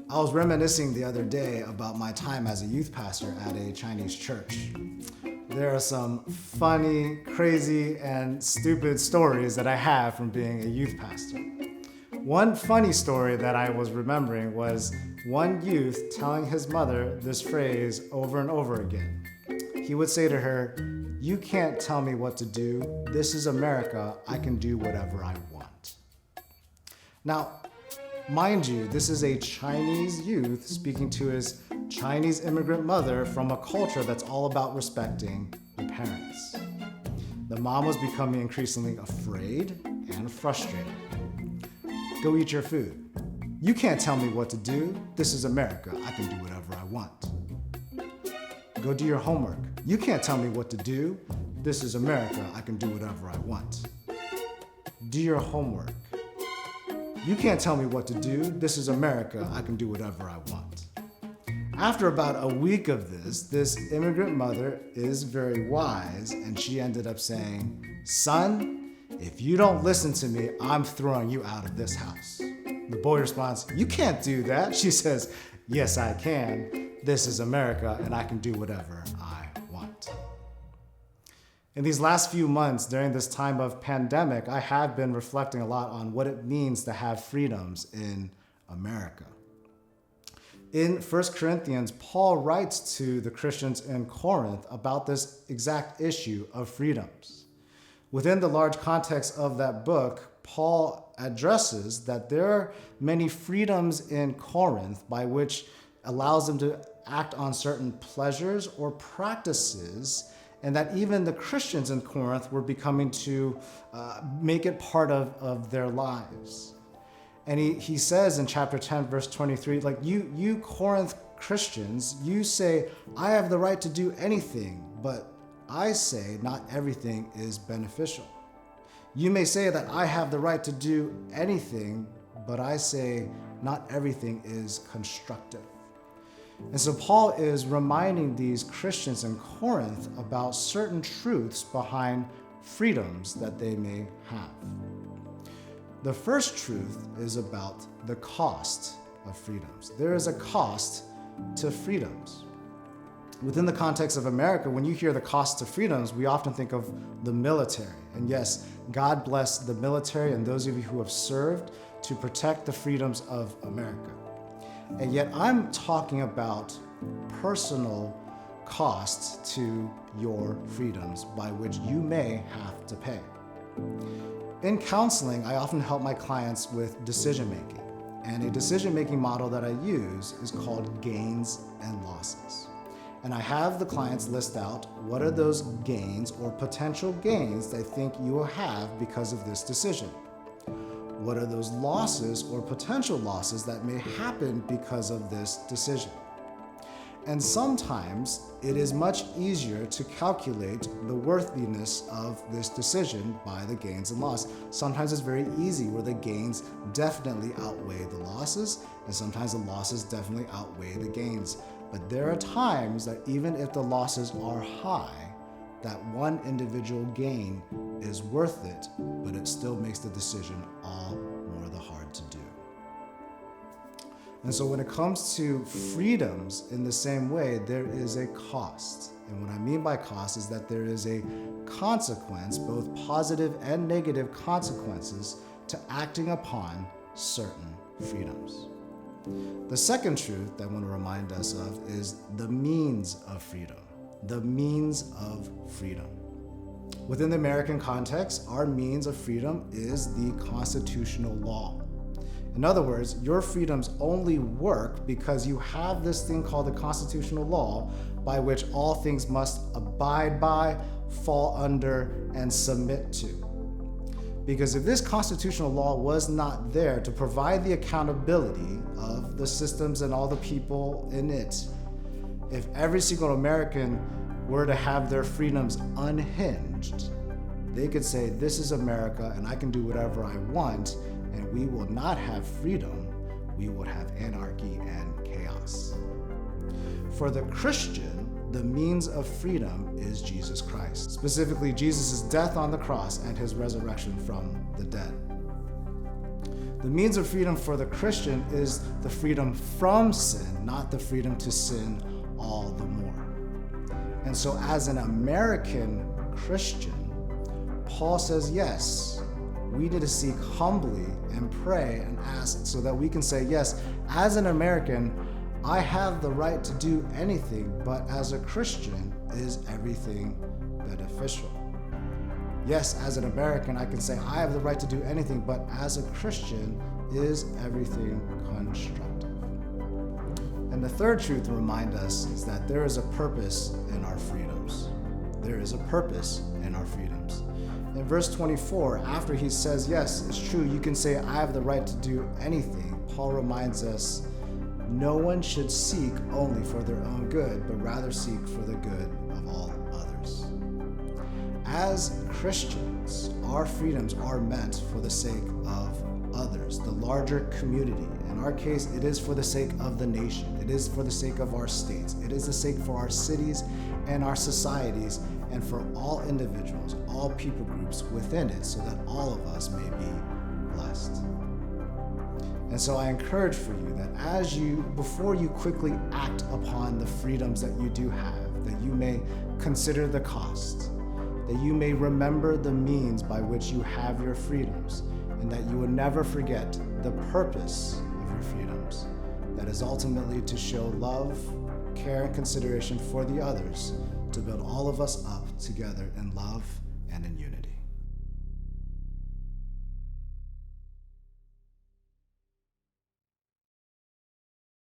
I was reminiscing the other day about my time as a youth pastor at a Chinese church. There are some funny, crazy, and stupid stories that I have from being a youth pastor. One funny story that I was remembering was one youth telling his mother this phrase over and over again. He would say to her, "You can't tell me what to do. This is America. I can do whatever I want." Now, mind you, this is a Chinese youth speaking to his Chinese immigrant mother from a culture that's all about respecting the parents. The mom was becoming increasingly afraid and frustrated. "Go eat your food. You can't tell me what to do. This is America. I can do whatever I want." "Go do your homework. You can't tell me what to do. This is America. I can do whatever I want." "Do your homework. You can't tell me what to do. This is America. I can do whatever I want." After about a week of this immigrant mother is very wise, and she ended up saying, "Son, if you don't listen to me, I'm throwing you out of this house." The boy responds, "You can't do that." She says, "Yes, I can. This is America, and I can do whatever I want." In these last few months, during this time of pandemic, I have been reflecting a lot on what it means to have freedoms in America. In 1 Corinthians, Paul writes to the Christians in Corinth about this exact issue of freedoms. Within the large context of that book, Paul addresses that there are many freedoms in Corinth by which allows them to act on certain pleasures or practices, and that even the Christians in Corinth were becoming to make it part of their lives. And he says in chapter 10, verse 23, like, you Corinth Christians, you say, "I have the right to do anything," but I say not everything is beneficial. "You may say that I have the right to do anything, but I say not everything is constructive." And so Paul is reminding these Christians in Corinth about certain truths behind freedoms that they may have. The first truth is about the cost of freedoms. There is a cost to freedoms. Within the context of America, when you hear the cost to freedoms, we often think of the military. And yes, God bless the military and those of you who have served to protect the freedoms of America. And yet I'm talking about personal costs to your freedoms by which you may have to pay. In counseling, I often help my clients with decision making. And a decision making model that I use is called gains and losses. And I have the clients list out what are those gains or potential gains they think you will have because of this decision. What are those losses or potential losses that may happen because of this decision? And sometimes it is much easier to calculate the worthiness of this decision by the gains and loss. Sometimes it's very easy where the gains definitely outweigh the losses, and sometimes the losses definitely outweigh the gains. But there are times that even if the losses are high, that one individual gain is worth it, but it still makes the decision all more the hard to do. And so when it comes to freedoms, in the same way, there is a cost. And what I mean by cost is that there is a consequence, both positive and negative consequences, to acting upon certain freedoms. The second truth that I want to remind us of is the means of freedom. The means of freedom. Within the American context, our means of freedom is the constitutional law. In other words, your freedoms only work because you have this thing called the constitutional law by which all things must abide by, fall under, and submit to. Because if this constitutional law was not there to provide the accountability of the systems and all the people in it, if every single American were to have their freedoms unhinged, they could say, "This is America and I can do whatever I want," and we will not have freedom, we would have anarchy and chaos. For the Christian, the means of freedom is Jesus Christ, specifically Jesus' death on the cross and his resurrection from the dead. The means of freedom for the Christian is the freedom from sin, not the freedom to sin all the more. And so as an American Christian, Paul says, yes, we need to seek humbly and pray and ask so that we can say, yes, as an American, I have the right to do anything, but as a Christian, is everything beneficial? Yes, as an American, I can say I have the right to do anything, but as a Christian, is everything constructive? And the third truth to remind us is that there is a purpose in our freedoms. There is a purpose in our freedoms. In verse 24, after he says, yes, it's true, you can say I have the right to do anything, Paul reminds us, no one should seek only for their own good, but rather seek for the good of all others. As Christians, our freedoms are meant for the sake of others, the larger community. In our case, it is for the sake of the nation. It is for the sake of our states. It is the sake for our cities and our societies, and for all individuals, all people groups within it, so that all of us may be blessed. And so I encourage for you that before you quickly act upon the freedoms that you do have, that you may consider the cost, that you may remember the means by which you have your freedoms, and that you will never forget the purpose of your freedoms, that is ultimately to show love, care, and consideration for the others, to build all of us up together in love and in unity.